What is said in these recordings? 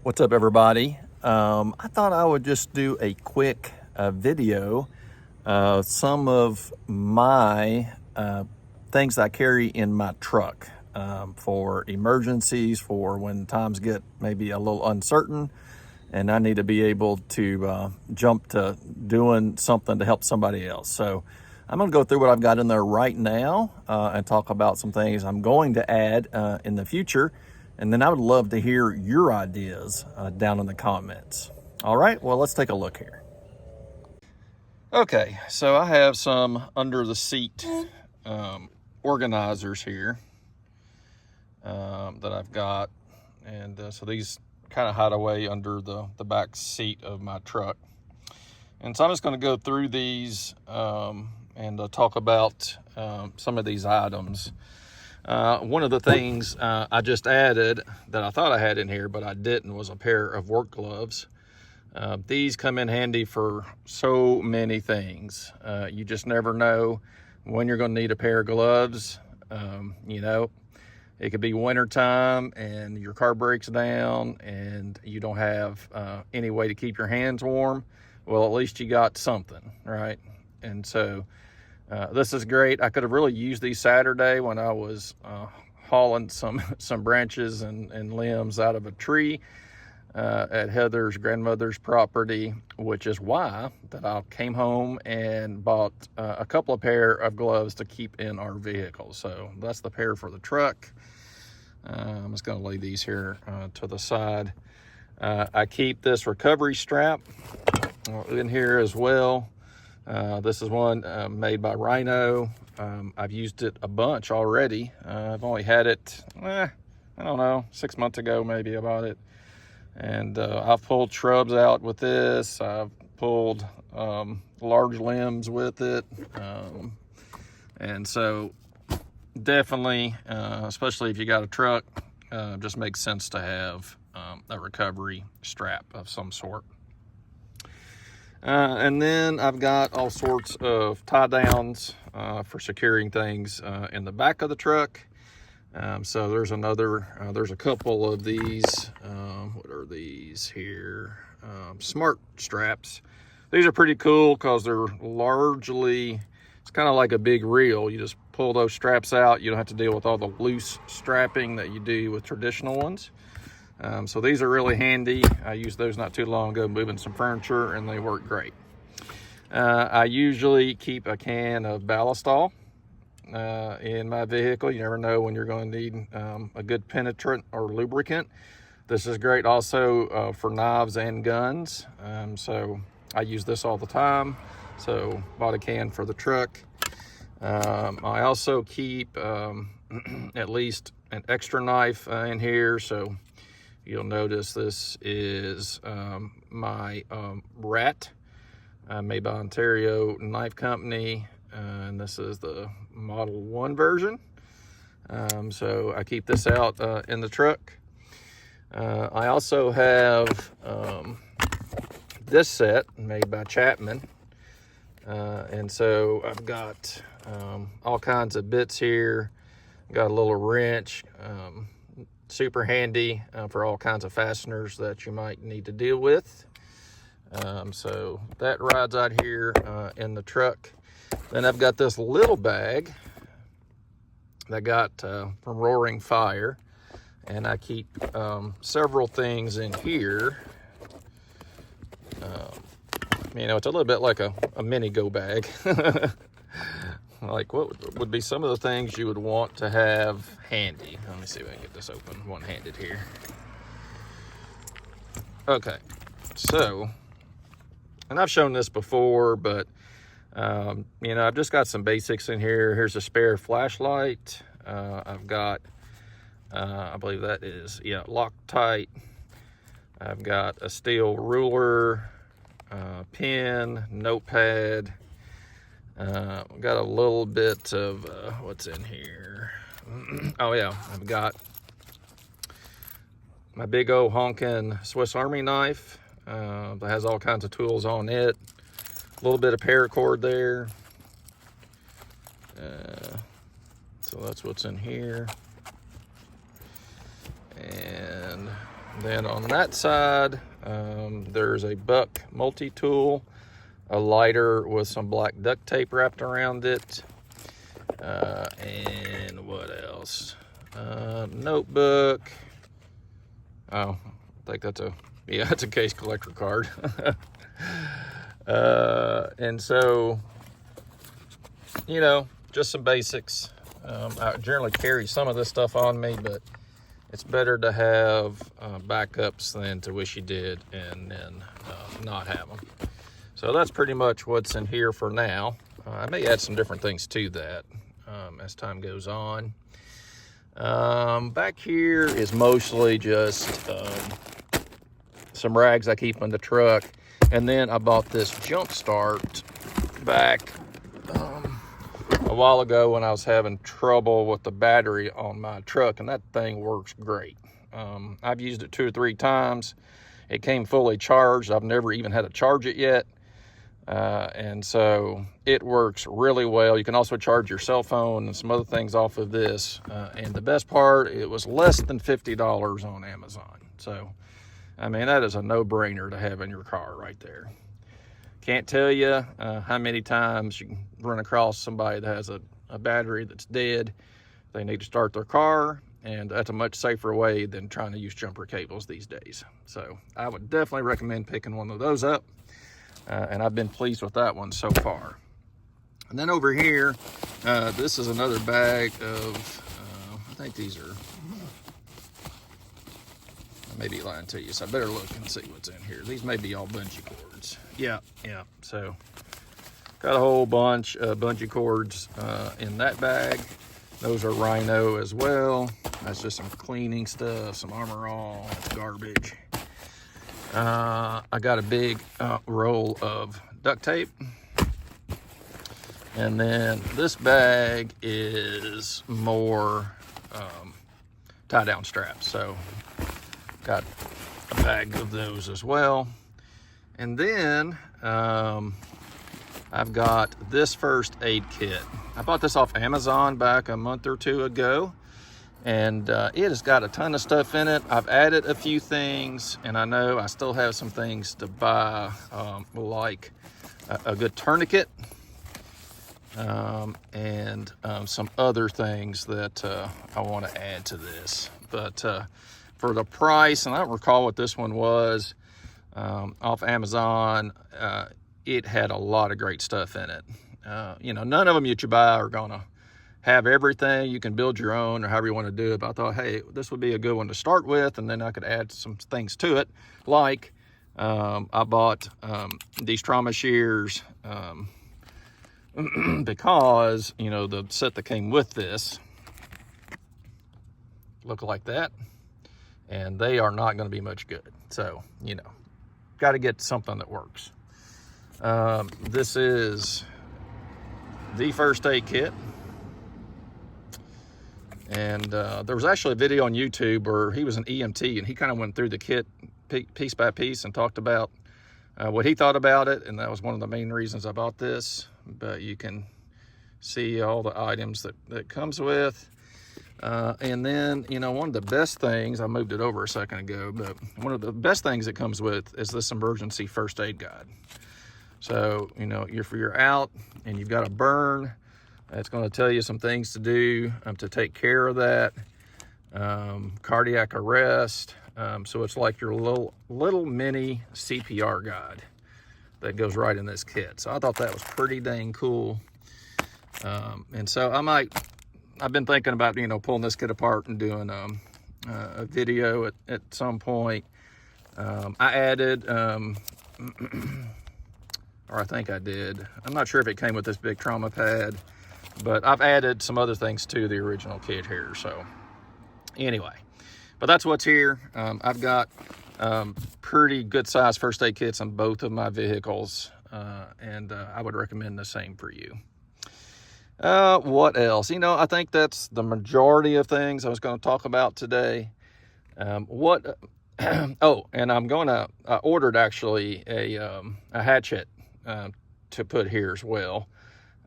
What's up, everybody? I thought I would just do a quick video. Some of my things I carry in my truck for emergencies, for when times get maybe a little uncertain and I need to be able to jump to doing something to help somebody else. So I'm going to go through what I've got in there right now and talk about some things I'm going to add in the future. And then I would love to hear your ideas down in the comments. All right, well, let's take a look here. Okay, so I have some under the seat organizers here that I've got. And so these kind of hide away under the back seat of my truck. And so I'm just going to go through these and talk about some of these items. One of the things I just added that I thought I had in here, but I didn't, was a pair of work gloves. These come in handy for so many things. You just never know when you're going to need a pair of gloves. It could be wintertime and your car breaks down and you don't have any way to keep your hands warm. Well, at least you got something, right? And so this is great. I could have really used these Saturday when I was hauling some branches and limbs out of a tree at Heather's grandmother's property, which is why that I came home and bought a couple of pair of gloves to keep in our vehicle. So that's the pair for the truck. I'm just going to lay these here to the side. I keep this recovery strap in here as well. This is one made by Rhino. I've used it a bunch already. I've only had it, I don't know, 6 months ago maybe I bought it. And I've pulled shrubs out with this. I've pulled large limbs with it. And so definitely, especially if you got a truck, just makes sense to have a recovery strap of some sort. And then I've got all sorts of tie downs for securing things in the back of the truck. So there's there's a couple of these, what are these here? Smart straps. These are pretty cool because they're largely, it's kind of like a big reel. You just pull those straps out. You don't have to deal with all the loose strapping that you do with traditional ones. So these are really handy. I used those not too long ago moving some furniture and they work great. I usually keep a can of ballastol in my vehicle. You never know when you're going to need a good penetrant or lubricant. This is great also for knives and guns. So I use this all the time. So bought a can for the truck. I also keep at least an extra knife in here. So you'll notice this is my Rat made by Ontario Knife Company. And this is the Model 1 version. So I keep this out in the truck. I also have this set made by Chapman. And so I've got all kinds of bits here. Got a little wrench, super handy for all kinds of fasteners that you might need to deal with. So that rides out here in the truck. Then I've got this little bag that I got from Roaring Fire, and I keep several things in here. It's a little bit like a mini go bag. Like what would be some of the things you would want to have handy. Let me see if I can get this open one-handed here. Okay, so, and I've shown this before, but I've just got some basics in here. Here's a spare flashlight. I've got, I believe that is, Loctite. I've got a steel ruler, pen, notepad. Got a little bit of, what's in here? Oh yeah, I've got my big old honking Swiss Army knife that has all kinds of tools on it. A little bit of paracord there. So that's what's in here. And Then on that side, there's a Buck multi-tool, a lighter with some black duct tape wrapped around it. And what else? Notebook. Oh, I think that's that's a case collector card. And so, you know, just some basics. I generally carry some of this stuff on me, but it's better to have backups than to wish you did and then not have them. So that's pretty much what's in here for now. I may add some different things to that as time goes on. Back here is mostly just some rags I keep in the truck. And then I bought this jump start back a while ago when I was having trouble with the battery on my truck, and that thing works great. I've used it 2 or 3 times. It came fully charged. I've never even had to charge it yet. And so it works really well. You can also charge your cell phone and some other things off of this. And the best part, it was less than $50 on Amazon. So, I mean, that is a no-brainer to have in your car right there. Can't tell you how many times you can run across somebody that has a battery that's dead. They need to start their car, and that's a much safer way than trying to use jumper cables these days. So I would definitely recommend picking one of those up, and I've been pleased with that one so far. And then over here, this is another bag of, I think these are, I may be lying to you, so I better look and see what's in here. These may be all bungee cords. Yeah. So got a whole bunch of bungee cords in that bag. Those are Rhino as well. That's just some cleaning stuff, some Armor All, garbage. I got a big roll of duct tape. And then this bag is more tie-down straps. So got a bag of those as well. And then I've got this first aid kit. I bought this off Amazon back a month or 2 ago, and it has got a ton of stuff in it. I've added a few things, and I know I still have some things to buy, like a good tourniquet, and some other things that I want to add to this. But for the price, and I don't recall what this one was, off Amazon, it had a lot of great stuff in it. You know, none of them that you buy are gonna have everything. You can build your own or however you want to do it. But I thought, hey, this would be a good one to start with, and then I could add some things to it. Like I bought these trauma shears because, you know, the set that came with this look like that, and they are not going to be much good. So, you know, got to get something that works. This is the first aid kit. And there was actually a video on YouTube where he was an EMT, and he kind of went through the kit piece by piece and talked about what he thought about it. And that was one of the main reasons I bought this. But you can see all the items that it comes with. And then, you know, one of the best things, I moved it over a second ago, but one of the best things it comes with is this emergency first aid guide. So, you know, if you're out and you've got a burn, it's going to tell you some things to do to take care of that. Cardiac arrest. So it's like your little mini CPR guide that goes right in this kit. So I thought that was pretty dang cool. And so I've been thinking about, you know, pulling this kit apart and doing a video at some point. I added, or I think I did. I'm not sure if it came with this big trauma pad, but I've added some other things to the original kit here. So anyway, but that's what's here. I've got pretty good size first aid kits on both of my vehicles, and I would recommend the same for you. What else? You know, I think that's the majority of things I was going to talk about today. Oh, and I ordered actually a hatchet to put here as well.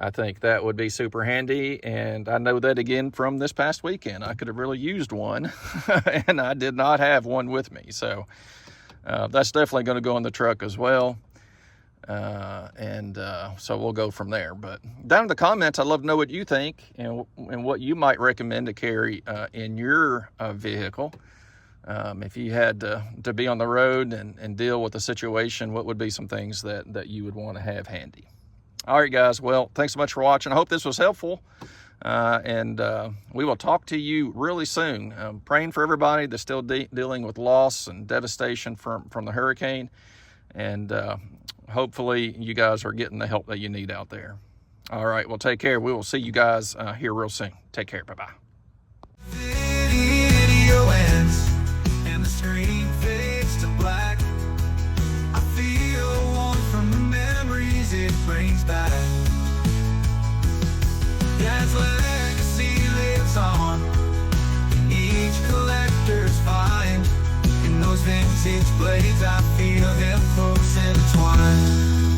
I think that would be super handy. And I know that again from this past weekend, I could have really used one and I did not have one with me. So that's definitely going to go in the truck as well. So we'll go from there. But down in the comments, I'd love to know what you think and what you might recommend to carry in your vehicle. If you had to be on the road and deal with a situation, what would be some things that you would want to have handy? All right, guys. Well, thanks so much for watching. I hope this was helpful. We will talk to you really soon. Praying for everybody that's still dealing with loss and devastation from the hurricane. And hopefully you guys are getting the help that you need out there. All right. Well, take care. We will see you guys here real soon. Take care. Bye-bye. Video ends and the screen fades to black. I feel warm from the memories it brings back. Dad's legacy lives on in each collector's find. In those vintage blades, I feel them close intertwined.